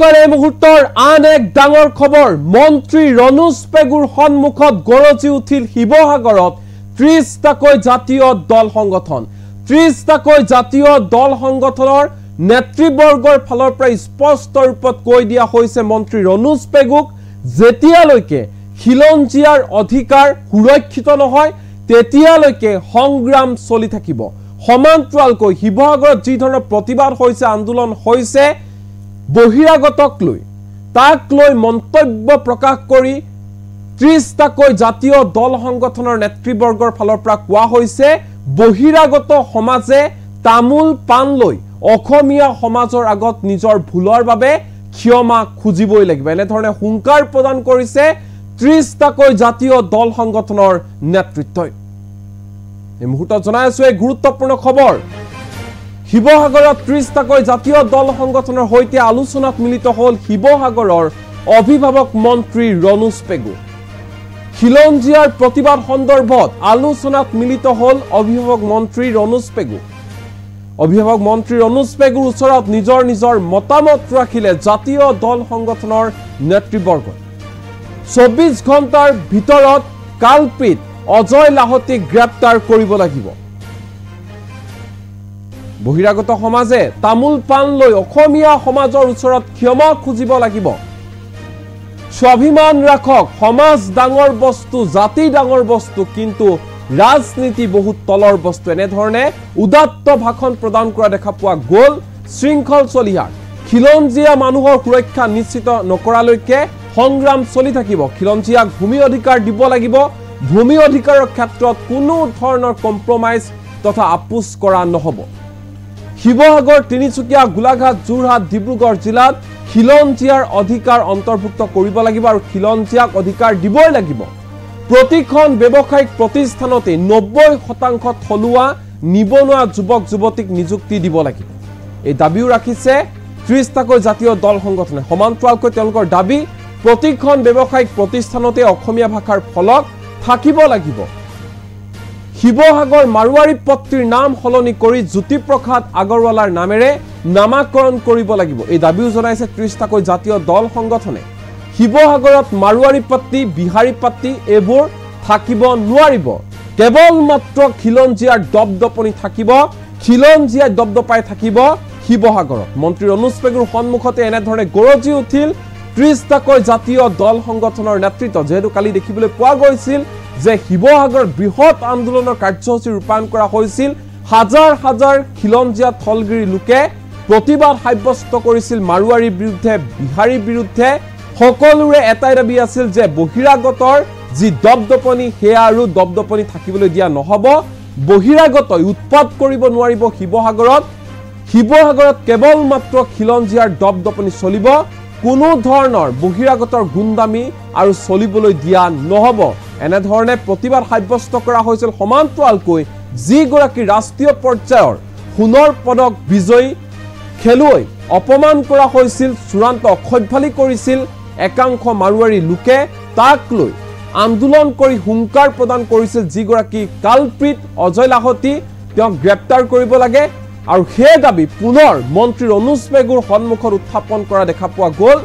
নমস্কাৰ এই মুহূৰ্তৰ আন এক ডাঙৰ খবৰ মন্ত্ৰী ৰনোজ পেগুৰ সন্মুখত গৰজি উঠিল শিৱসাগৰত 30টাকৈ জাতীয় দল সংগঠন 30টাকৈ জাতীয় দল সংগঠনৰ নেতৃবৰ্গৰ ফালৰ পৰা স্পষ্ট ৰূপত কৈ দিয়া হৈছে মন্ত্ৰী ৰনোজ পেগুক যেতিয়ালৈকে খিলঞ্জীয়াৰ অধিকাৰ সুৰক্ষিত নহয় তেতিয়ালৈকে সংগ্ৰাম চলি থাকিব সমান্তৰালকৈ শিৱসাগৰত যি ধৰণৰ প্ৰতিবাদ হৈছে আন্দোলন হৈছে বহিৰাগতক লৈ তাক লৈ মন্তব্য প্ৰকাশ কৰি 30টাকৈ জাতীয় দল সংগঠনৰ নেতৃবৰ্গৰ ফালৰ পৰা কোৱা হৈছে বহিৰাগত সমাজে তামুল পান লৈ অসমীয়া সমাজৰ আগত নিজৰ ভুলৰ বাবে ক্ষমা খুজিবই লাগিব এনে ধৰণে হুংকাৰ প্ৰদান কৰিছে 30টাকৈ জাতীয় দল সংগঠনৰ নেতৃত্বই এই মুহূৰ্তত জনাই আছো এই গুৰুত্বপূৰ্ণ খবৰ শিৱসাগৰত 30টাকৈ জাতীয় দল সংগঠনৰ হৈতে আলোচনাত মিলিত হল শিৱসাগৰৰ অভিভাৱক মন্ত্ৰী ৰনোজ পেগু খিলঞ্জীয়াৰ প্ৰতিবাদ সন্দৰ্ভত আলোচনাত মিলিত হল অভিভাৱক মন্ত্ৰী ৰনোজ পেগু অভিভাৱক মন্ত্ৰী ৰনোজ পেগুৰ ওচৰত নিজৰ মতামত ৰাখিলে জাতীয় দল সংগঠনৰ নেতৃবৰ্গ 24 ঘণ্টাৰ ভিতৰত কালপিত অজয় লাহটিক গ্ৰেপ্তাৰ কৰিব লাগিব বহিৰাগত সমাজে তামুল পান লৈ অসমীয়া সমাজৰ ওচৰত ক্ষমা খুজিব লাগিব স্বাভিমান ৰাখক সমাজ ডাঙৰ বস্তু জাতি ডাঙৰ বস্তু কিন্তু ৰাজনীতি বহুত তলৰ বস্তু এনে ধৰণে উদাত্ত ভাষণ প্ৰদান কৰা দেখা পোৱা গ'ল শৃংখল চলিহাৰ খিলঞ্জীয়া মানুহৰ সুৰক্ষা নিশ্চিত নকৰালৈকে সংগ্ৰাম চলি থাকিব খিলঞ্জীয়াক ভূমি অধিকাৰ দিব লাগিব ভূমি অধিকাৰৰ ক্ষেত্ৰত কোনো ধৰণৰ কম্প্ৰমাইজ তথা আপোচ কৰা নহব শিৱসাগৰ তিনিচুকীয়া গোলাঘাট যোৰহাট ডিব্ৰুগড় জিলাত খিলঞ্জীয়াৰ অধিকাৰ অন্তৰ্ভুক্ত কৰিব লাগিব আৰু খিলঞ্জীয়াক অধিকাৰ দিবই লাগিব প্ৰতিখন ব্যৱসায়িক প্ৰতিষ্ঠানতে 90% থলুৱা নিবনুৱা যুৱক যুৱতীক নিযুক্তি দিব লাগিব এই দাবীও ৰাখিছে 30টাকৈ জাতীয় দল সংগঠনে সমান্তৰালকৈ তেওঁলোকৰ দাবী প্ৰতিখন ব্যৱসায়িক প্ৰতিষ্ঠানতে অসমীয়া ভাষাৰ ফলক থাকিব লাগিব শিৱসাগৰ মাৰুৱাৰী পত্ৰীৰ নাম সলনি কৰি জ্যোতিপ্ৰসাদ আগৰৱালাৰ নামেৰে নামাকৰণ কৰিব লাগিব এই দাবীও জনাইছে 30টাকৈ জাতীয় দল সংগঠনে শিৱসাগৰত মাৰুৱাৰী পত্ৰী বিহাৰী পত্ৰী এইবোৰ থাকিব নোৱাৰিব কেৱল মাত্ৰ খিলঞ্জীয়াৰ দপদপনি থাকিব খিলঞ্জীয়া দপদপাই থাকিব শিৱসাগৰত মন্ত্ৰী ৰনোজ পেগুৰ সন্মুখতে এনে ধৰণে গৰজি উঠিল 30টাকৈ জাতীয় দল সংগঠনৰ নেতৃত্ব যেহেতু কালি দেখিবলৈ পোৱা গৈছিল যে শিৱসাগৰ বৃহৎ আন্দোলনৰ কাৰ্যসূচী ৰূপায়ণ কৰা হৈছিল হাজাৰ হাজাৰ খিলঞ্জীয়া থলগিৰি লোকে প্ৰতিবাদ সাব্যস্ত কৰিছিল মাৰুৱাৰীৰ বিৰুদ্ধে বিহাৰীৰ বিৰুদ্ধে সকলোৰে এটাই দাবী আছিল যে বহিৰাগতৰ যি দপদপনি হেয়া আৰু দপদপনি থাকিবলৈ দিয়া নহব বহিৰাগতই উৎপাত কৰিব নোৱাৰিব শিৱসাগৰত কেৱল মাত্ৰ খিলঞ্জীয়াৰ দপদপনি চলিব কোনো ধৰণৰ বহিৰাগতৰ গুণ্ডামি আৰু চলিবলৈ দিয়া নহব এনে ধৰণে প্ৰতিবাদ সাব্যস্ত কৰা হৈছিল সমান্তৰালকৈ যি গৰাকী ৰাষ্ট্ৰীয় পৰ্যায়ৰ সোণৰ পদক বিজয়ী খেলুৱৈ অপমান কৰা হৈছিল চূড়ান্ত অসভ্যালি কৰিছিল একাংশ মাৰুৱাৰী লোকে তাক লৈ আন্দোলন কৰি হুংকাৰ প্ৰদান কৰিছিল যি গৰাকী কালপিত অজয় লাহটি তেওঁক গ্ৰেপ্তাৰ কৰিব লাগে আৰু সেই দাবী পুনৰ মন্ত্ৰী ৰনোজ পেগুৰ সন্মুখত উত্থাপন কৰা দেখা পোৱা গ'ল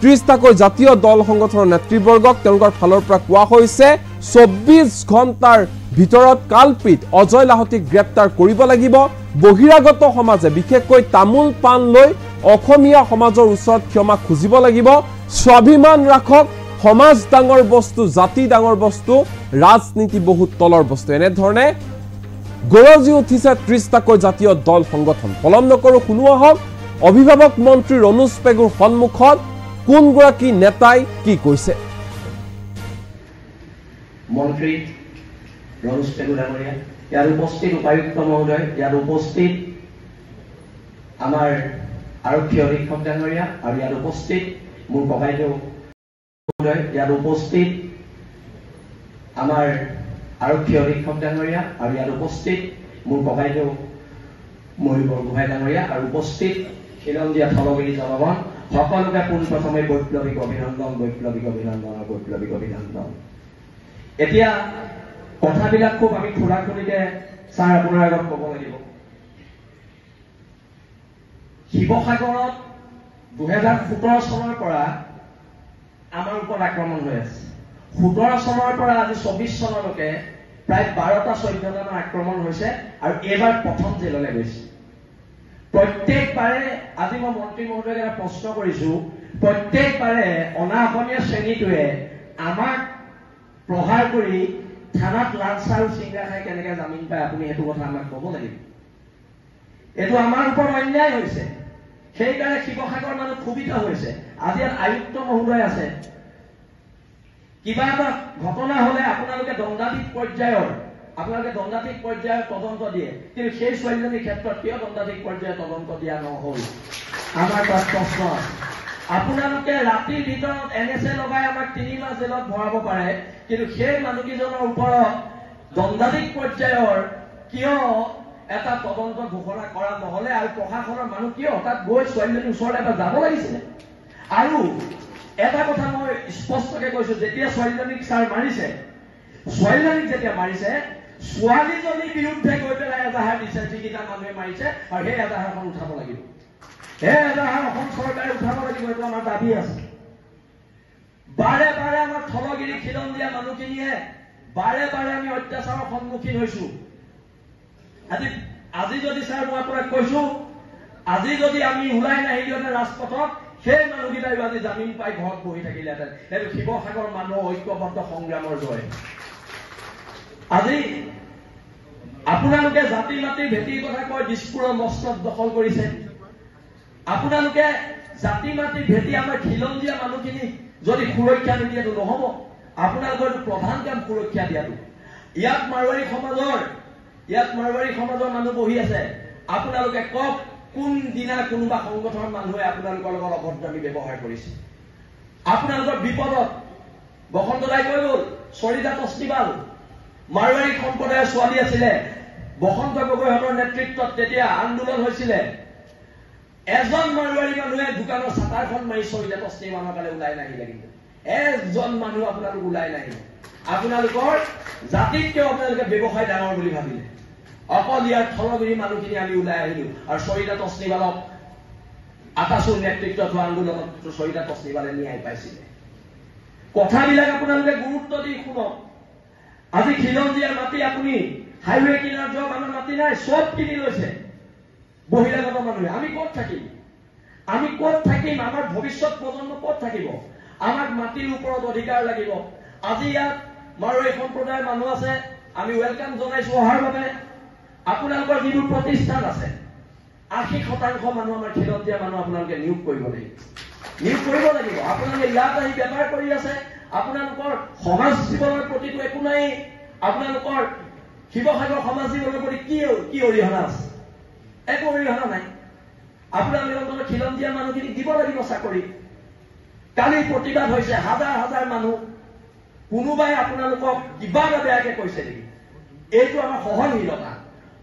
30টাকৈ জাতীয় দল সংগঠনৰ নেতৃবৰ্গক তেওঁলোকৰ ফালৰ পৰা কোৱা হৈছে 24 ঘণ্টাৰ ভিতৰত কালপিত অজয় লাহটিক গ্ৰেপ্তাৰ কৰিব লাগিব বহিৰাগত সমাজে বিশেষকৈ তামুল পান লৈ অসমীয়া সমাজৰ ওচৰত ক্ষমা খুজিব লাগিব স্বাভিমান ৰাখক সমাজ ডাঙৰ বস্তু জাতি ডাঙৰ বস্তু ৰাজনীতি বহুত তলৰ বস্তু এনে ধৰণে গৰজি উঠিছে 30টাকৈ জাতীয় দল সংগঠন পলম নকৰো শুনো আহক অভিভাৱক মন্ত্ৰী ৰনোজ পেগুৰ সন্মুখত কোন গৰাকী নেতাই কি কৈছে মন্ত্ৰী ৰনোজ পেগু ডাঙৰীয়া ইয়াৰ উপস্থিত উপায়ুক্ত মহোদয় ইয়াৰ উপস্থিত আমাৰ আৰক্ষী অধীক্ষক ডাঙৰীয়া আৰু ইয়াৰ উপস্থিত মোৰ ককাইদেউ মহোদয় ইয়াৰ উপস্থিত আমাৰ আৰক্ষী অধীক্ষক ডাঙৰীয়া আৰু ইয়াৰ উপস্থিত মোৰ ককাইদেউ মহিৰ বৰগোহাঁই ডাঙৰীয়া আৰু উপস্থিত খিলঞ্জীয়া থলগিৰি জনগণ সকলোকে পোনপ্ৰথমে বৈপ্লৱিক অভিনন্দন এতিয়া কথাবিলাক খুব আমি খোলাখুলিকে ছাৰ আপোনাৰ আগত ক'ব লাগিব শিৱসাগৰত 2017 চনৰ পৰা আমাৰ ওপৰত আক্ৰমণ হৈ আছে 17 চনৰ পৰা আজি 24 চনলৈকে প্ৰায় 12টা 14টামান আক্ৰমণ হৈছে আৰু এবাৰ প্ৰথম জেললৈ গৈছে প্ৰত্যেকবাৰে আজি মই মন্ত্ৰী মহোদয়ক এটা প্ৰশ্ন কৰিছো প্ৰত্যেকবাৰে অনা অসমীয়া শ্ৰেণীটোৱে আমাক প্ৰহাৰ কৰি থানাত লাঞ্চ আৰু চিংৰা খাই কেনেকৈ জামিন পায় আপুনি সেইটো কথা আমাক ক'ব লাগিব এইটো আমাৰ ওপৰত অন্যায় হৈছে সেইকাৰণে শিৱসাগৰ মানুহ ক্ষোভিত হৈছে আজি ইয়াত আয়ুক্ত মহোদয় আছে কিবা এটা ঘটনা হলে আপোনালোকে দণ্ডাধীশ পৰ্যায়ৰ তদন্ত দিয়ে কিন্তু সেই ছোৱালীজনীৰ ক্ষেত্ৰত কিয় দণ্ডাধীশ পৰ্যায়ৰ তদন্ত দিয়া নহল আমাৰ তাত প্ৰশ্ন আপোনালোকে ৰাতিৰ ভিতৰত NSA লগাই আমাক 3 মাহ জেলত ভৰাব পাৰে কিন্তু সেই মানুহকেইজনৰ ওপৰত দণ্ডাধীশ পৰ্যায়ৰ কিয় এটা তদন্ত ঘোষণা কৰা নহলে আৰু প্ৰশাসনৰ মানুহ কিয় তাত গৈ ছোৱালীজনীৰ ওচৰলৈ এবাৰ যাব লাগিছিলে আৰু এটা কথা মই স্পষ্টকৈ কৈছো যেতিয়া ছোৱালীজনীক ছাৰ মাৰিছে ছোৱালীজনীক যেতিয়া মাৰিছে ছোৱালীজনীৰ বিৰুদ্ধে গৈ পেলাই এজাহাৰ দিছে যিকেইটা মানুহে মাৰিছে আৰু সেই এজাহাৰখন উঠাব লাগিব সেই এজাহাৰ অসম চৰকাৰে উঠাব লাগিব এইটো আমাৰ দাবী আছে বাৰে বাৰে আমাৰ থলগিৰি খিলঞ্জীয়া মানুহখিনিয়ে বাৰে বাৰে আমি অত্যাচাৰৰ সন্মুখীন হৈছো আজি যদি ছাৰ মই আপোনাক কৈছো আজি যদি আমি ওলাই নাহিলোহেঁতেন ৰাজপথত সেই মানুহকেইটাই আজি জামিন পাই ঘৰত বহি থাকিলেহেঁতেন সেইটো শিৱসাগৰ মানুহৰ ঐক্যবদ্ধ সংগ্ৰামৰ জয় আজি আপোনালোকে জাতি মাতি ভেটিৰ কথা কয় দিছপুৰৰ মস্তত দখল কৰিছে আপোনালোকে জাতি মাতি ভেটি আমাৰ খিলঞ্জীয়া মানুহখিনি যদি সুৰক্ষা নিদিয়েতো নহব আপোনালোকৰ প্ৰধান কাম সুৰক্ষা দিয়াটো ইয়াত মাৰোৱাৰী সমাজৰ মানুহ বহি আছে আপোনালোকে কওক কোন দিনা কোনোবা সংগঠনৰ মানুহে আপোনালোকৰ লগত অভদ্ৰামী ব্যৱহাৰ কৰিছে আপোনালোকৰ বিপদত বসন্ত দাই কৈ গ'ল সৰিতা তস্তিবাল মাৰোৱাৰী সম্প্ৰদায়ৰ ছোৱালী আছিলে বসন্ত গগৈহঁতৰ নেতৃত্বত তেতিয়া আন্দোলন হৈছিলে এজন মাৰোৱাৰী মানুহে দোকানৰ ছাতাৰখন মাৰি সৰিতা তস্তিবালৰ কাৰণে ওলাই নাহিলে কিন্তু এজন মানুহ আপোনালোক ওলাই নাহিলে আপোনালোকৰ জাতিত কিয় আপোনালোকে ব্যৱসায় ডাঙৰ বুলি ভাবিলে অকল ইয়াৰ থলগিৰি মানুহখিনি আমি ওলাই আহিলো আৰু সৰিতা তস্তিবালক আকাশুৰ নেতৃত্বত হোৱা আন্দোলনত সৰিতা তস্তিবালে ন্যায় পাইছিলে কথাবিলাক আপোনালোকে গুৰুত্ব দি শুনক আজি খিলঞ্জীয়াৰ মাটি আপুনি হাইৱে কিনাৰ যাওক আমাৰ মাটি নাই চব কিনি লৈছে বহিৰাগত মানুহে আমি ক'ত থাকিম আমাৰ ভৱিষ্যত প্ৰজন্ম ক'ত থাকিব আমাক মাটিৰ ওপৰত অধিকাৰ লাগিব আজি ইয়াত মাৰোৱাৰী সম্প্ৰদায়ৰ মানুহ আছে আমি ৱেলকাম জনাইছো অহাৰ বাবে আপোনালোকৰ যিবোৰ প্ৰতিষ্ঠান আছে 80% মানুহ আমাৰ খিলঞ্জীয়া মানুহ আপোনালোকে নিয়োগ কৰিব লাগিব আপোনালোকে ইয়াত আহি বেপাৰ কৰি আছে আপোনালোকৰ সমাজ জীৱনৰ প্ৰতিটো একো নাই আপোনালোকৰ শিৱসাগৰ সমাজ জীৱনৰ প্ৰতি কি অৰিহণা আছে একো অৰিহণা নাই আপোনালোকৰ খিলঞ্জীয়া মানুহখিনি দিব লাগিব চাকৰি কালি প্ৰতিবাদ হৈছে হাজাৰ মানুহ কোনোবাই আপোনালোকক কিবা এটা বেয়াকে কৈছে নেকি এইটো আমাৰ সহনশীলতা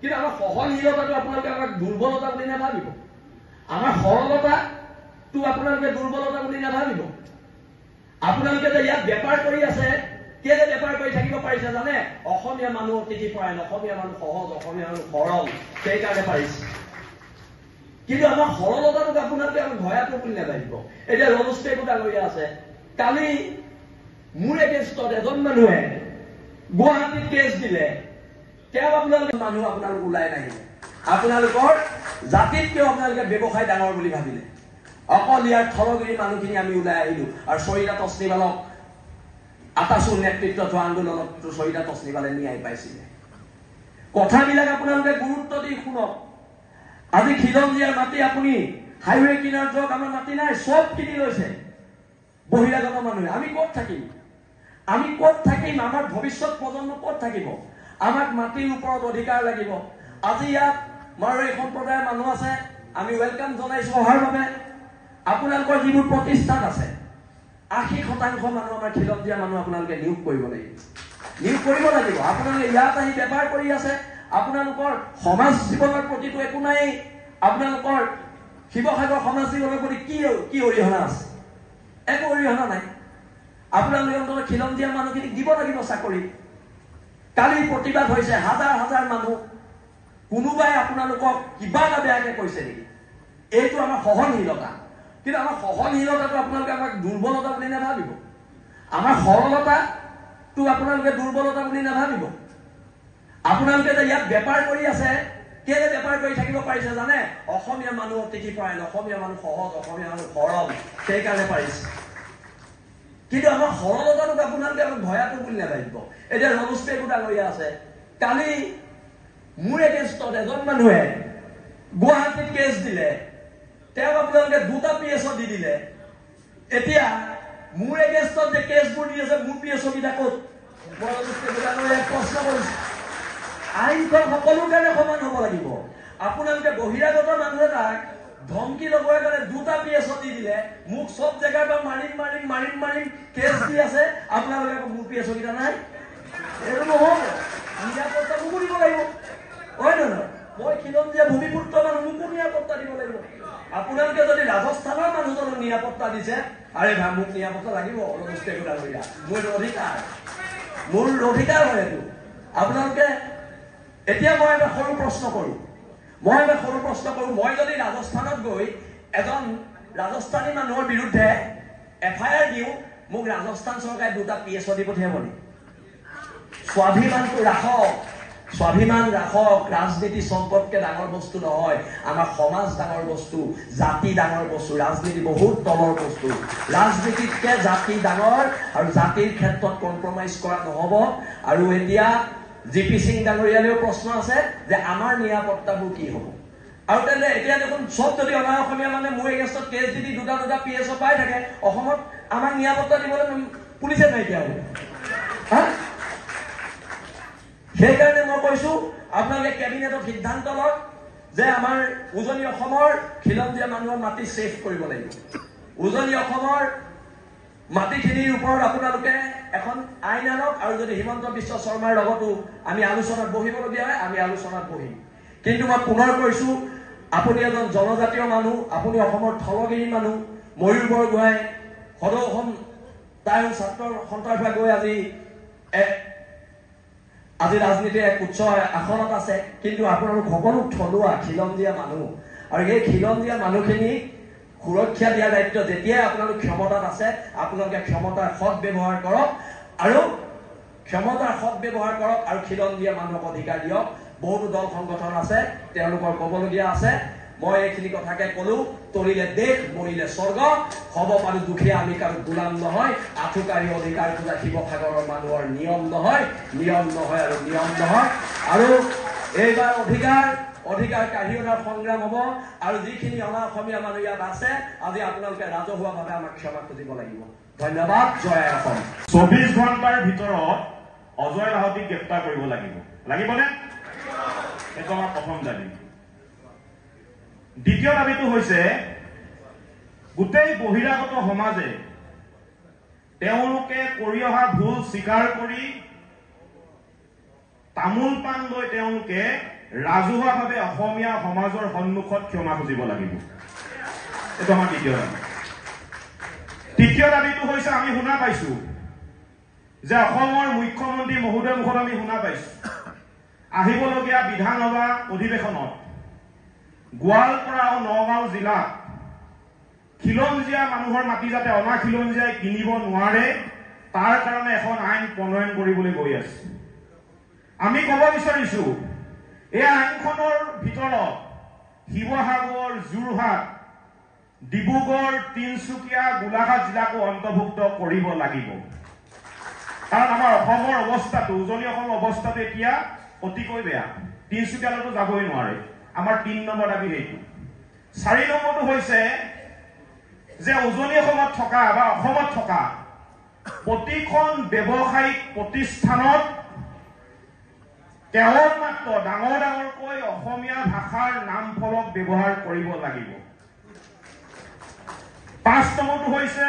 কিন্তু আমাৰ সহনশীলতাটো আপোনালোকে আমাক দুৰ্বলতা বুলি নাভাবিব আমাৰ সৰলতাটো আপোনালোকে দুৰ্বলতা বুলি নাভাবিব আপোনালোকে যে ইয়াত বেপাৰ কৰি আছে কেলে বেপাৰ কৰি থাকিব পাৰিছে জানে অসমীয়া মানুহ অতিথিপৰায়ণ অসমীয়া মানুহ সহজ অসমীয়া মানুহ সৰল সেইকাৰণে পাৰিছে কিন্তু আমাৰ সৰলতাটোক আপোনালোকে আমি ভয়াটো বুলি নাভাবিব এতিয়া ৰজস্পেকো ডাঙৰীয়া আছে কালি মোৰ এগেইনষ্টত এজন মানুহে গুৱাহাটীত কেছ দিলে তেওঁ আপোনালোকে মানুহ আপোনালোক ওলাই নাহিলে আপোনালোকৰ জাতিত কিয় আপোনালোকে ব্যৱসায় ডাঙৰ বুলি ভাবিলে অকল ইয়াৰ থলগিৰি মানুহখিনি আমি ওলাই আহিলো আৰু সৰিতা তস্তিবালক আকাশুৰ নেতৃত্বত হোৱা আন্দোলনত সৰিতা তস্তিবালে ন্যায় পাইছিলে কথাবিলাক আপোনালোকে গুৰুত্ব দি শুনক আজি খিলঞ্জীয়াৰ মাটি আপুনি হাইৱে কিনাৰ যাওক আমাৰ মাটি নাই চব কিনি লৈছে বহিৰাগত মানুহে আমি ক'ত থাকিম আমাৰ ভৱিষ্যত প্ৰজন্ম ক'ত থাকিব আমাক মাটিৰ ওপৰত অধিকাৰ লাগিব আজি ইয়াত মাৰোৱাৰী সম্প্ৰদায়ৰ মানুহ আছে আমি ৱেলকাম জনাইছো অহাৰ বাবে আপোনালোকৰ যিবোৰ প্ৰতিষ্ঠান আছে 80% মানুহ আমাৰ খিলঞ্জীয়া মানুহ আপোনালোকে নিয়োগ কৰিব লাগিব আপোনালোকে ইয়াত আহি বেপাৰ কৰি আছে আপোনালোকৰ সমাজ জীৱনৰ প্ৰতিটো একো নাই আপোনালোকৰ শিৱসাগৰ সমাজ জীৱনৰ প্ৰতি কি অৰিহণা আছে একো অৰিহণা নাই আপোনালোকে খিলঞ্জীয়া মানুহখিনিক দিব লাগিব চাকৰি কালি প্ৰতিবাদ হৈছে হাজাৰ মানুহ কোনোবাই আপোনালোকক কিবা এটা বেয়াকে কৈছে নেকি এইটো আমাৰ সহনশীলতা কিন্তু আমাৰ সহনশীলতাটো আপোনালোকে আমাক দুৰ্বলতা বুলি নাভাবিব আমাৰ সৰলতাটো আপোনালোকে দুৰ্বলতা বুলি নাভাবিব আপোনালোকে যে ইয়াত বেপাৰ কৰি আছে কেলে বেপাৰ কৰি থাকিব পাৰিছে জানে অসমীয়া মানুহ অতিথি পৰায়ণ অসমীয়া মানুহ সহজ অসমীয়া মানুহ সৰল সেইকাৰণে পাৰিছে কিন্তু আমাৰ সৰলতাটোক আপোনালোকে আমাক ভয়াটো বুলি নাভাবিব এতিয়া ৰমেশ পেগু ডাঙৰীয়া আছে কালি মোৰ এগেইনষ্টত এজন মানুহে গুৱাহাটীত কেছ দিলে তেওঁ আপোনালোকে দুটা পিএছও দি দিলে এতিয়া মোৰ এগেইনষ্টত যে কেছবোৰ দি আছে মোৰ পিএছও কেইটা ক'ত মই ৰমেশ পেগু ডাঙৰীয়াক প্ৰশ্ন কৰিছোঁ আইনখন সকলোৰ কাৰণে সমান হ'ব লাগিব আপোনালোকে বহিৰাগত মানুহ এটাক ধমকি লগোৱাৰ কাৰণে দুটা পিএছও দি দিলে মোক সব জেগাৰ পৰা মাৰিম কেছ দি আছে আপোনালোকে মোৰ পিএছও কেইটা নাই এইটো নহ'ব নিৰাপত্তা মোকো দিব লাগিব হয় নহয় মই খিলঞ্জীয়া ভূমিপুত্ৰ মানুহ মোকো নিৰাপত্তা দিব লাগিব আপোনালোকে যদি ৰাজস্থানৰ মানুহজনক নিৰাপত্তা দিছে আৰে ভাই মোক নিৰাপত্তা লাগিব ৰমেশ পেগু ডাঙৰীয়া মোৰ অধিকাৰ হয় এইটো আপোনালোকে এতিয়া মই এটা সৰু প্ৰশ্ন কৰোঁ মই যদি ৰাজস্থানত গৈ এজন ৰাজস্থানী মানুহৰ বিৰুদ্ধে এফআইআৰ দিওঁ মোক ৰাজস্থান চৰকাৰে দুটা পিএছও দি পঠিয়াব নেকি স্বাভিমান ৰাখক ৰাজনীতি সম্পদকে ডাঙৰ বস্তু নহয় আমাৰ সমাজ ডাঙৰ বস্তু জাতি ডাঙৰ বস্তু ৰাজনীতি বহুত তলৰ বস্তু ৰাজনীতিতকে জাতি ডাঙৰ আৰু জাতিৰ ক্ষেত্ৰত কম্প্ৰমাইজ কৰা নহ'ব আৰু এতিয়া জিপি সিং ডাঙৰীয়ালেও প্ৰশ্ন আছে যে আমাৰ নিৰাপত্তাবোৰ কি হ'ব আৰু তেন্তে এতিয়া দেখোন সব যদি অনা অসমীয়া মানে মোৰ এগেইনষ্টত কেছ দি দুটা পিএছও পাই থাকে অসমত আমাক নিৰাপত্তা দিবলৈ পুলিচে নাইকিয়া হ'ব সেইকাৰণে মই কৈছো আপোনালোকে কেবিনেটত সিদ্ধান্ত লওক যে আমাৰ উজনি অসমৰ খিলঞ্জীয়া মানুহৰ মাটি ছেভ কৰিব লাগিব উজনি অসমৰ মাটিখিনিৰ ওপৰত আপোনালোকে এখন আইন আনক আৰু যদি হিমন্ত বিশ্ব শৰ্মাৰ লগতো আমি আলোচনাত বহিবলগীয়া হয় আমি আলোচনাত বহিম কিন্তু মই পুনৰ কৈছো আপুনি এজন জনজাতীয় মানুহ আপুনি অসমৰ থলগিৰি মানুহ ময়ূৰ বৰগোহাঁই সদৌ অসম তাইৰ ছাত্ৰৰ সন্তাসভাৱে গৈ আজি ৰাজনীতিৰ এক উচ্চ আসনত আছে কিন্তু আপোনালোক সকলো থলুৱা খিলঞ্জীয়া মানুহ আৰু এই খিলঞ্জীয়া মানুহখিনি সুৰক্ষা দিয়াৰ দায়িত্ব যেতিয়াই আপোনালোক ক্ষমতাত আছে আপোনালোকে ক্ষমতাৰ সৎ ব্যৱহাৰ কৰক আৰু খিলঞ্জীয়া মানুহক অধিকাৰ দিয়ক বহুতো দল সংগঠন আছে তেওঁলোকৰ ক'বলগীয়া আছে মই এইখিনি কথাকে ক'লো তৰিলে দেশ মৰিলে স্বৰ্গ হ'ব পাৰো দুখীয়া আমি কাৰো গোলাম নহয় আঠুকাৰী অধিকাৰ পূজা শিৱসাগৰৰ মানুহৰ নিয়ম নহয় আৰু এইবাৰ অধিকাৰ কাঢ়ি অনাৰ সংগ্ৰাম হ'ব আৰু যিখিনি অনা অসমীয়া মানুহ ইয়াত আছে আজি আপোনালোকে ৰাজহুৱাভাৱে আমাক ক্ষমা খুজিব লাগিব ধন্যবাদ জয় অসম 24 ঘণ্টাৰ ভিতৰত অজয় লাহতীক গ্ৰেপ্তাৰ কৰিব লাগিবনে এইটো আমাৰ প্ৰথম দাবী দ্বিতীয় দাবীটো হৈছে গোটেই বহিৰাগত সমাজে তেওঁলোকে কৰি অহা ভুল স্বীকাৰ কৰি তামোল পাণ লৈ তেওঁলোকে ৰাজহুৱাভাৱে অসমীয়া সমাজৰ সন্মুখত ক্ষমা খুজিব লাগিব এইটো আমাৰ দ্বিতীয় দাবী তৃতীয় দাবীটো হৈছে আমি শুনা পাইছো যে অসমৰ মুখ্যমন্ত্ৰী মহোদয়ৰ মুখত আমি শুনা পাইছো আহিবলগীয়া বিধানসভা অধিৱেশনত গোৱালপাৰা আৰু নগাঁও জিলাত খিলঞ্জীয়া মানুহৰ মাটি যাতে অনা খিলঞ্জীয়াই কিনিব নোৱাৰে তাৰ কাৰণে এখন আইন প্ৰণয়ন কৰিবলৈ গৈ আছে আমি ক'ব বিচাৰিছো এই আইনখনৰ ভিতৰত শিৱসাগৰ যোৰহাট ডিব্ৰুগড় তিনিচুকীয়া গোলাঘাট জিলাকো অন্তৰ্ভুক্ত কৰিব লাগিব কাৰণ আমাৰ অসমৰ অৱস্থাটো উজনি অসমৰ অৱস্থাটো এতিয়া অতিকৈ বেয়া তিনিচুকীয়ালৈতো যাবই নোৱাৰে আমাৰ 3 নম্বৰ দাবী সেইটো 4 নম্বৰটো হৈছে যে উজনি অসমত থকা বা অসমত থকা প্ৰতিখন ব্যৱসায়িক প্ৰতিষ্ঠানত কেৱল মাত্ৰ ডাঙৰকৈ অসমীয়া ভাষাৰ নাম ফলক ব্যৱহাৰ কৰিব লাগিব 5 নম্বৰটো হৈছে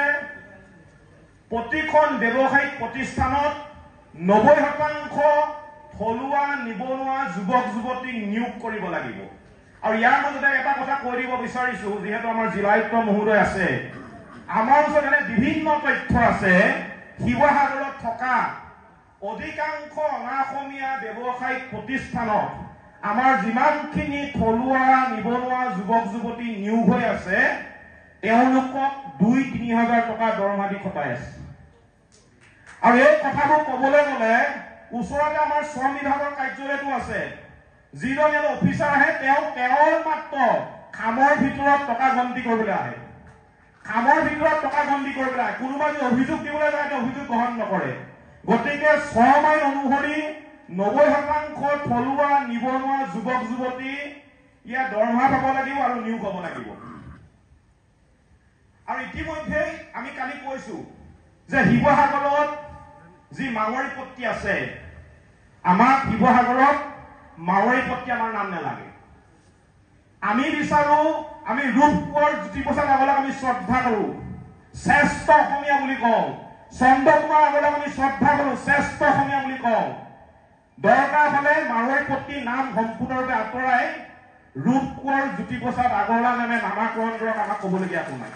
প্ৰতিখন ব্যৱসায়িক প্ৰতিষ্ঠানত 90% থলুৱা নিবনুৱা যুৱক যুৱতীক নিয়োগ কৰিব লাগিব আৰু ইয়াৰ মাজতে এটা কথা কৈ দিব বিচাৰিছো যেহেতু আমাৰ জিলায়ুক্ত মহোদয় আছে আমাৰ ওচৰত বিভিন্ন তথ্য আছে শিৱসাগৰত থকা অধিকাংশ অনাঅসমীয়া ব্যৱসায়িক প্ৰতিষ্ঠানত আমাৰ যিমানখিনি থলুৱা নিবনুৱা যুৱক যুৱতী নিয়োগ হৈ আছে তেওঁলোকক 2-3 হাজাৰ টকা দৰমহা দি খটাই আছে। আৰু এই কথাবোৰ ক'বলৈ গ'লে ওচৰতে আমাৰ শ্ৰম বিভাগৰ কাৰ্যালয়টো আছে। যিজন ইয়াত অফিচাৰ আহে তেওঁ কেৱল মাত্ৰ খামৰ ভিতৰত টকা গন্তি কৰিবলৈ আহে। খামৰ ভিতৰত টকা গন্তি কৰিবলৈ আহে। কোনোবা যদি অভিযোগ দিবলৈ যায় তেওঁ অভিযোগ গ্ৰহণ নকৰে। গতিকে শ্ৰম আইন অনুসৰি 90% থলুৱা নিবনুৱা যুৱক যুৱতী ইয়াত দৰমহা পাব লাগিব আৰু নিয়োগ হ'ব লাগিব। আৰু ইতিমধ্যে আমি কালি কৈছো যে শিৱসাগৰত যি মাওৱাৰী পট্টি আছে, আমাক শিৱসাগৰত মাওৱাৰী পট্টি আমাৰ নাম নালাগে। আমি বিচাৰো আমি ৰূপ কোঁৱৰ জ্যোতিপ্ৰসাদ আগৰৱালাক আমি শ্ৰদ্ধা কৰো, শ্ৰেষ্ঠ অসমীয়া বুলি কওঁ। চন্দ্ৰকুমাৰ আগৰৱালাক আমি শ্ৰদ্ধা কৰো, শ্ৰেষ্ঠ অসমীয়া বুলি কওঁ। দৰকাৰ হলে মাওৱাৰী পট্টিৰ নাম সম্পূৰ্ণৰূপে আঁতৰাই ৰূপ কোঁৱৰ জ্যোতিপ্ৰসাদ আগৰৱালা নামে নামাকৰণ কৰক, আমাক ক'বলগীয়া একো নাই।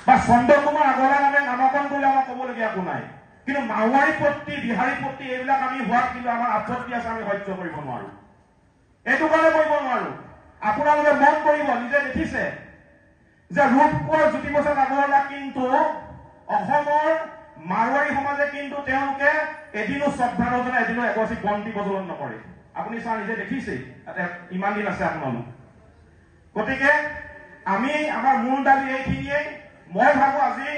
বা চন্দ্ৰকুমাৰ আগৰৱালা নামে নামাকৰণ কৰিলে আমাক ক'বলগীয়া একো নাই। কিন্তু মাওৱাৰী পট্টি, বিহাৰী পট্টি এইবিলাক আমি হোৱাত কিন্তু আমাৰ আপত্তি আছে, আমি সহ্য কৰিব নোৱাৰো। এইটো কাৰণে কৰিব নোৱাৰো। আপোনালোকে মন কৰিব, নিজে দেখিছে যে ৰূপ কোঁৱৰ জ্যোতিপ্ৰসাদ আগৰৱালা কিন্তু অসমৰ মাৰোৱাৰী সমাজে কিন্তু তেওঁলোকে এদিনো শ্ৰদ্ধা নজনায়, এদিনো এগছি বন্তি প্ৰজ্বলন নকৰে। আপুনি ছাৰ নিজে দেখিছে, ইমান দিন আছে আপোনালোক। গতিকে আমি আমাৰ মূল দাবী এইখিনিয়ে। মই ভাবো আজি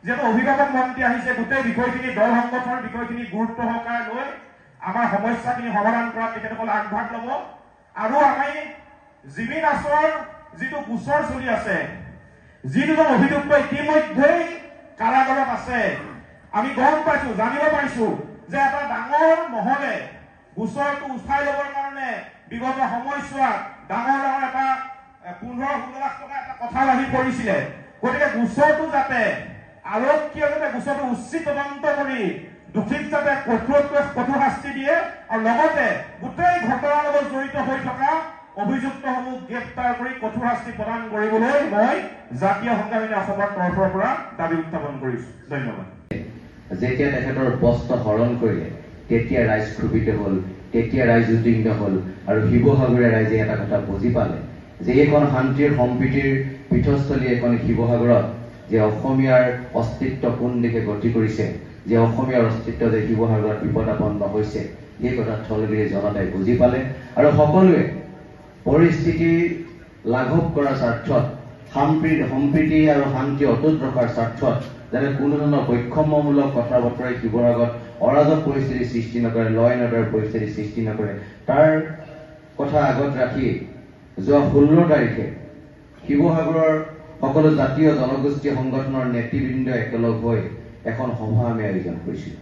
যেহেতু অভিভাৱক মন্ত্ৰী আহিছে, গোটেই বিষয়খিনি দল সংগঠনৰ বিষয়খিনি গুৰুত্ব সহকাৰে লৈ আমাৰ সমস্যাখিনি সমাধান কৰাত তেখেতসকলে আগভাগ ল'ব। আৰু আমি জিমি দাসৰ যিটো গোচৰ চলি আছে, যি দুজন অভিযুক্ত ইতিমধ্যেই কাৰাগাৰত আছে, আমি গম পাইছো, জানিব পাৰিছো যে এটা ডাঙৰ মহলে গোচৰটো উঠাই ল'বৰ কাৰণে বিগত সময়ছোৱাত ডাঙৰ ডাঙৰ এটা 15-16 লাখ টকা এটা কথা লাগি পৰিছিলে। গতিকে গোচৰটো যাতে আৰক্ষীয়ে যাতে গোচৰটো উচিত তদন্ত কৰি দোষীক যাতে কঠোৰ শাস্তি দিয়ে, আৰু লগতে গোটেই ঘটনাৰ লগত জড়িত হৈ থকা অভিযুক্তসমূহ গ্ৰেপ্তাৰ কৰি কঠোৰ শাস্তি প্ৰদান কৰিবলৈ মই জাতীয় সংগ্ৰামী অসমৰ তৰফৰ পৰা দাবী উত্থাপন কৰিছো। ধন্যবাদ। যেতিয়া তেখেতৰ বস্ত্ৰ হৰণ কৰিলে তেতিয়া ৰাইজ ক্ষোভিত হ'ল, তেতিয়া ৰাইজ উদ্বিগ্ন হ'ল। আৰু শিৱসাগৰীয়া ৰাইজে এটা কথা বুজি পালে যে এইখন শান্তিৰ সম্প্ৰীতিৰ পীঠস্থলী এখন শিৱসাগৰত যে অসমীয়াৰ অস্তিত্ব কোন দিশে গতি কৰিছে, যে অসমীয়াৰ অস্তিত্ব যে শিৱসাগৰত বিপদাপন্ন হৈছে, এই কথা থলগিৰি জনতাই বুজি পালে। আৰু সকলোৱে পৰিস্থিতি লাঘৱ কৰাৰ স্বাৰ্থত, সম্প্ৰীতি আৰু শান্তি অটুট ৰখাৰ স্বাৰ্থত যাতে কোনো ধৰণৰ বৈষম্যমূলক কথা বতৰাই শিৱসাগৰত অৰাজক পৰিস্থিতিৰ সৃষ্টি নকৰে, ল এণ্ড অৰ্ডাৰ পৰিস্থিতিৰ সৃষ্টি নকৰে, তাৰ কথা আগত ৰাখি যোৱা 16 তাৰিখে শিৱসাগৰৰ সকলো জাতীয় জনগোষ্ঠী সংগঠনৰ নেতৃবৃন্দ একেলগ হৈ এখন সভা আমি আয়োজন কৰিছিলো।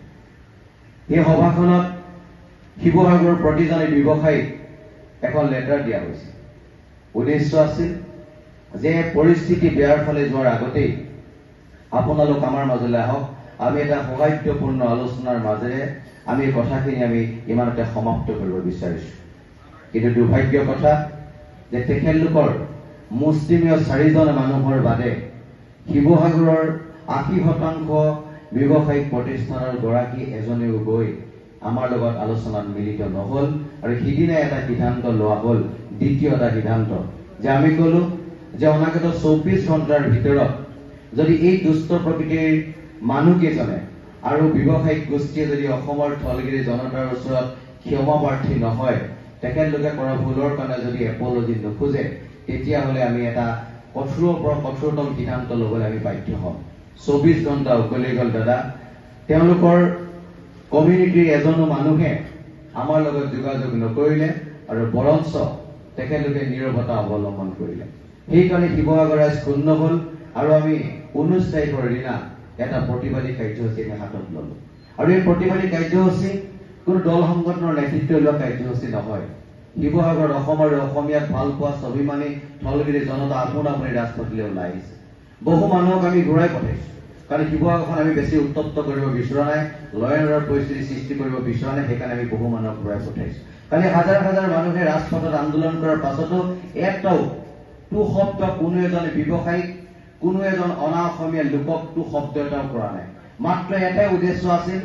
এই সভাখনত শিৱসাগৰৰ প্ৰতিজনে ব্যৱসায়ীক এখন লেটাৰ দিয়া হৈছে। উদ্দেশ্য আছিল যে পৰিস্থিতি বেয়াৰ ফালে যোৱাৰ আগতেই আপোনালোক আমাৰ মাজলৈ আহক, আমি এটা সৌহাৰ্দ্যপূৰ্ণ আলোচনাৰ মাজেৰে আমি কথাখিনি আমি ইমানতে সমাপ্ত কৰিব বিচাৰিছো। কিন্তু দুৰ্ভাগ্যৰ কথা যে তেখেতলোকৰ মুষ্টিমেয় 4জন মানুহৰ বাদে শিৱসাগৰৰ 80% ব্যৱসায়িক প্ৰতিষ্ঠানৰ গৰাকী এজনেও গৈ আমাৰ লগত আলোচনাত মিলিত নহল। আৰু সিদিনাই এটা সিদ্ধান্ত লোৱা হ'ল, দ্বিতীয় এটা সিদ্ধান্ত যে আমি কলো যে অনাগত 24 ঘণ্টাৰ ভিতৰত যদি এই দুষ্ট প্ৰকৃতিৰ মানুহকেইজনে আৰু ব্যৱসায়িক গোষ্ঠীয়ে যদি অসমৰ থলগিৰি জনতাৰ ওচৰত ক্ষমা প্ৰাৰ্থী নহয়, তেখেতলোকে কৰা ভুলৰ কাৰণে যদি এপলজি নোখোজে, তেতিয়াহ'লে আমি এটা কঠোৰৰ পৰা কঠোৰতম সিদ্ধান্ত ল'বলৈ আমি বাধ্য হ'ম। 24 ঘণ্টা উকলি গ'ল দাদা। তেওঁলোকৰ কমিউনিটিৰ এজনো মানুহে আমাৰ লগত যোগাযোগ নকৰিলে আৰু বৰঞ্চ তেখেতলোকে নীৰৱতা অৱলম্বন কৰিলে। সেইকাৰণে শিৱসাগৰ ৰাইজ ক্ষুণ্ণ হ'ল আৰু আমি 19 তাৰিখৰ দিনা এটা প্ৰতিবাদী কাৰ্যসূচী আমি হাতত ল'লো। আৰু এই প্ৰতিবাদী কাৰ্যসূচী কোনো দল সংগঠনৰ নেতৃত্ব লোৱা কাৰ্যসূচী নহয়। শিৱসাগৰ অসম আৰু অসমীয়াক ভাল পোৱা স্বাভিমানী থলগিৰি জনতা আপোনা আপুনি ৰাজপথলৈ ওলাই আহিছে। বহু মানুহক আমি ঘূৰাই পঠাইছো, কাৰণ শিৱসাগৰখন আমি বেছি উত্তপ্ত কৰিব বিচৰা নাই, ল এণ্ড অৰ্ডাৰ পৰিস্থিতি সৃষ্টি কৰিব বিচৰা নাই, সেইকাৰণে আমি বহু মানুহক ঘূৰাই পঠাইছো। কালি হাজাৰ হাজাৰ মানুহে ৰাজপথত আন্দোলন কৰাৰ পাছতো এটাও টু শব্দ কোনো এজন ব্যৱসায়িক, কোনো এজন অনা অসমীয়া লোকক টু শব্দ এটাও কৰা নাই। মাত্ৰ এটাই উদ্দেশ্য আছিল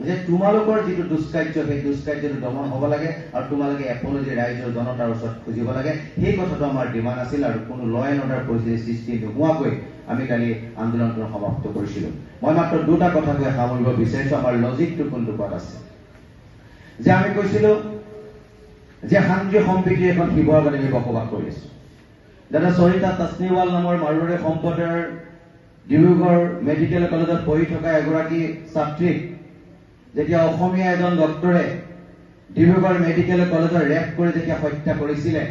যে তোমালোকৰ যিটো দুষ্কাৰ্য সেই দুষ্কাৰ্যটো দমন হ'ব লাগে আৰু তোমালোকে এপলজি ৰাইজৰ জনতাৰ ওচৰত খুজিব লাগে সেই কথাটো আমাৰ ডিমাণ্ড আছিল আৰু কোনো ল এণ্ড অৰ্ডাৰ পৰিস্থিতি সৃষ্টি নোহোৱাকৈ আমি কালি আন্দোলনটো সমাপ্ত কৰিছিলোঁ মই মাত্ৰ দুটা কথা কৈ সামৰিব বিচাৰিছোঁ আমাৰ লজিকটো কোনটো পথ আছে যে আমি কৈছিলোঁ যে শান্তি সম্প্ৰীতি এখন শিৱসাগৰত আমি বসবাস কৰি আছোঁ দাদা সৰিতা তাছনিৱাল নামৰ মাৰোৱাৰী সম্প্ৰদায়ৰ ডিব্ৰুগড় মেডিকেল কলেজত পঢ়ি থকা এগৰাকী ছাত্ৰীক যেতিয়া অসমীয়া এজন ডক্টৰে ডিব্ৰুগড় মেডিকেল কলেজত ৰেপ কৰি যেতিয়া হত্যা কৰিছিলে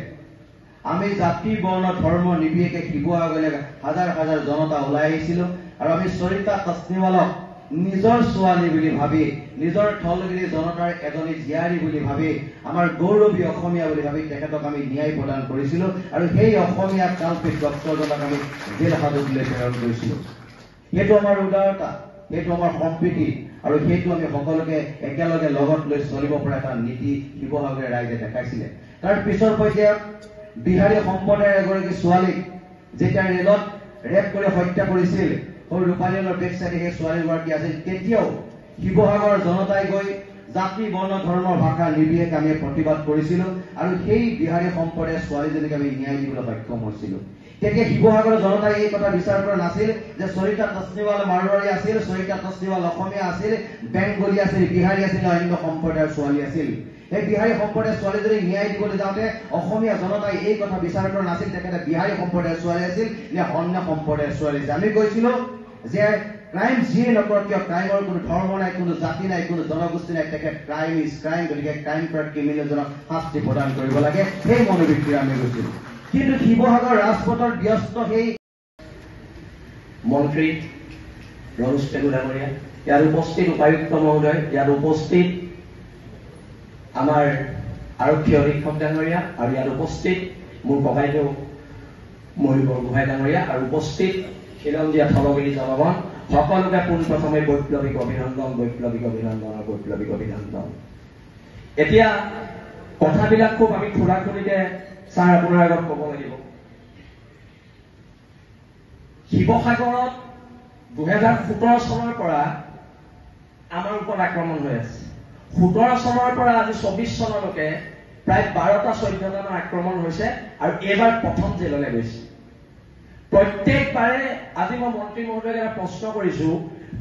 আমি জাতি বৰ্ণ ধৰ্ম নিৰ্বিশেষে শিৱসাগৰলৈ হাজাৰ হাজাৰ জনতা ওলাই আহিছিলোঁ আৰু আমি সৰিতা তাছনিৱালক নিজৰ ছোৱালী বুলি ভাবি নিজৰ থলগিৰি জনতাৰ এজনী জীয়াৰী বুলি ভাবি আমাৰ গৌৰৱী অসমীয়া বুলি ভাবি তেখেতক আমি ন্যায় প্ৰদান কৰিছিলোঁ আৰু সেই অসমীয়া কাল্পিত ডক্টৰজনক আমি জেল হাজতলৈ প্ৰেৰণ কৰিছিলোঁ সেইটো আমাৰ উদাৰতা সেইটো আমাৰ সম্প্ৰীতি আৰু সেইটো আমি সকলোকে একেলগে লগত লৈ চলিব পৰা এটা নীতি শিৱসাগৰৰ ৰাইজে দেখাইছিলে তাৰ পিছৰ পৰ্যায়ত বিহাৰী সম্প্ৰদায়ৰ এগৰাকী ছোৱালীক যেতিয়া ৰেলত ৰেপ কৰি হত্যা কৰিছিল ৰূপালীলৰ বেক চাইডে সেই ছোৱালীগৰাকী আছিল তেতিয়াও শিৱসাগৰৰ জনতাই গৈ জাতি বৰ্ণ ধৰ্মৰ ভাষা নিৰ্বিশেষে আমি প্ৰতিবাদ কৰিছিলোঁ আৰু সেই বিহাৰী সম্প্ৰদায়ৰ ছোৱালীজনীক আমি ন্যায় দিবলৈ সক্ষম হৈছিলোঁ তেতিয়া শিৱসাগৰৰ জনতাই এই কথা বিচাৰ কৰা নাছিল যে সৰিতা তাছনিৱাল মাৰোৱাৰী আছিল সৰিতা তাছনিৱাল অসমীয়া আছিল বেংগলী আছিল বিহাৰী আছিল অন্য সম্প্ৰদায়ৰ ছোৱালী আছিল এই বিহাৰী সম্প্ৰদায়ৰ ছোৱালীজনীক ন্যায় দিবলৈ যাওঁতে অসমীয়া জনতাই এই কথা বিচাৰ কৰা নাছিল তেখেতে বিহাৰী সম্প্ৰদায়ৰ ছোৱালী আছিল নে অন্য সম্প্ৰদায়ৰ ছোৱালী আছিল আমি কৈছিলোঁ যে ক্ৰাইম যিয়ে নকৰক কিয় ক্ৰাইমৰ কোনো ধৰ্ম নাই কোনো জাতি নাই কোনো জনগোষ্ঠী নাই তেখেত ক্ৰাইম ইজ ক্ৰাইম গতিকে ক্ৰাইম কৰা ক্ৰিমিনেলজনক শাস্তি প্ৰদান কৰিব লাগে সেই মনোবৃত্তিৰে আমি গৈছিলোঁ কিন্তু শিৱসাগৰ ৰাজপথৰ ব্যস্ত সেই মন্ত্ৰী ৰমেশ পেগু ডাঙৰীয়া ইয়াৰ উপস্থিত উপায়ুক্ত মহোদয় ইয়াৰ উপস্থিত আমাৰ আৰক্ষী অধীক্ষক ডাঙৰীয়া আৰু ইয়াৰ উপস্থিত মোৰ ককাইদেউ মহিৰ বৰগোহাঁই ডাঙৰীয়া আৰু উপস্থিত খিলঞ্জীয়া থলগিৰি জনগণ সকলোকে পোনপ্ৰথমে বৈপ্লৱিক অভিনন্দন এতিয়া কথাবিলাক খুব আমি খুৰাখুৰিকে ছাৰ আপোনাৰ আগত ক'ব লাগিব শিৱসাগৰত 2017 চনৰ পৰা আমাৰ ওপৰত আক্ৰমণ হৈ আছে 17 চনৰ পৰা আজি 24 চনলৈকে প্ৰায় 12টা 14টা মান আক্ৰমণ হৈছে আৰু এইবাৰ প্ৰথম জেললৈ গৈছে প্ৰত্যেকবাৰে আজি মই মন্ত্ৰী মহোদয়ক এটা প্ৰশ্ন কৰিছো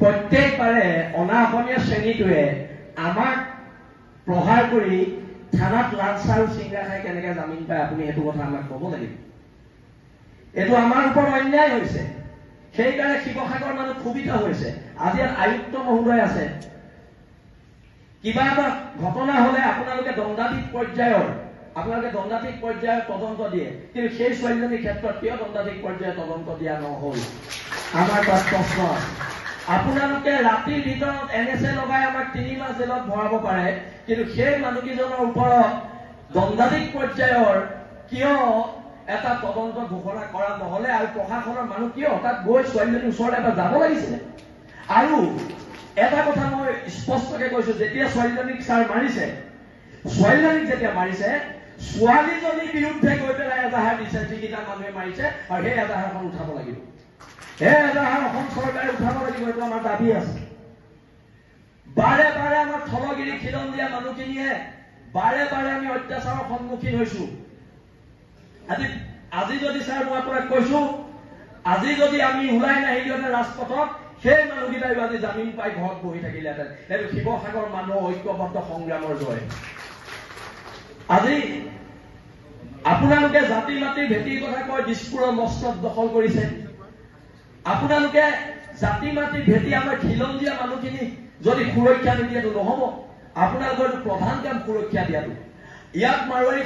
প্ৰত্যেকবাৰে অনা অসমীয়া শ্ৰেণীটোৱে আমাক প্ৰহাৰ কৰি থানাত লাঞ্চ আৰু চিংৰা খাই কেনেকৈ জামিন পায় আপুনি সেইটো কথা আমাক ক'ব লাগিব এইটো আমাৰ ওপৰত অন্যায় হৈছে সেইকাৰণে শিৱসাগৰ মানুহ ক্ষোভিত হৈছে আজি আয়ুক্ত মহোদয় আছে কিবা এটা ঘটনা হলে আপোনালোকে দণ্ডাধীশ পৰ্যায়ৰ তদন্ত দিয়ে কিন্তু সেই ছোৱালীজনীৰ ক্ষেত্ৰত কিয় দণ্ডাধীশ পৰ্যায়ৰ তদন্ত দিয়া নহল আমাৰ তাত প্ৰশ্ন আছে আপোনালোকে ৰাতিৰ ভিতৰত NSA লগাই আমাক 3 মাহ জেলত ভৰাব পাৰে কিন্তু সেই মানুহকেইজনৰ ওপৰত দণ্ডাধীশ পৰ্যায়ৰ কিয় এটা তদন্ত ঘোষণা কৰা নহলে আৰু প্ৰশাসনৰ মানুহ কিয় তাত গৈ ছোৱালীজনীৰ ওচৰলৈ এটা যাব লাগিছিলে আৰু এটা কথা মই স্পষ্টকে কৈছো যেতিয়া ছোৱালীজনীক ছাৰ মাৰিছে ছোৱালীজনীক যেতিয়া মাৰিছে ছোৱালীজনীৰ বিৰুদ্ধে গৈ পেলাই এজাহাৰ দিছে যিকেইটা মানুহে মাৰিছে আৰু সেই এজাহাৰখন উঠাব লাগিব সেই এজাহাৰ অসম চৰকাৰে উঠাব লাগিব এইটো আমাৰ দাবী আছে বাৰে বাৰে আমাৰ থলগিৰি খিলঞ্জীয়া মানুহখিনিয়ে বাৰে বাৰে আমি অত্যাচাৰৰ সন্মুখীন হৈছো আজি যদি ছাৰ মই আপোনাক কৈছো আজি যদি আমি ওলাই নাহিলোহেঁতেন ৰাজপথত সেই মানুহকেইটাই আজি জামিন পাই ঘৰত বহি থাকিলেহেঁতেন সেইটো শিৱসাগৰ মানুহৰ ঐক্যবদ্ধ সংগ্ৰামৰ জয় আজি আপোনালোকে জাতি মাতি ভেটিৰ কথা কয় দিছপুৰৰ মস্তত দখল কৰিছে আপোনালোকে জাতি মাতি ভেটি আমাৰ খিলঞ্জীয়া মানুহখিনি যদি সুৰক্ষা নিদিয়েতো নহব আপোনালোকৰ প্ৰধান কাম সুৰক্ষা দিয়াটো ইয়াত মাৰোৱাৰী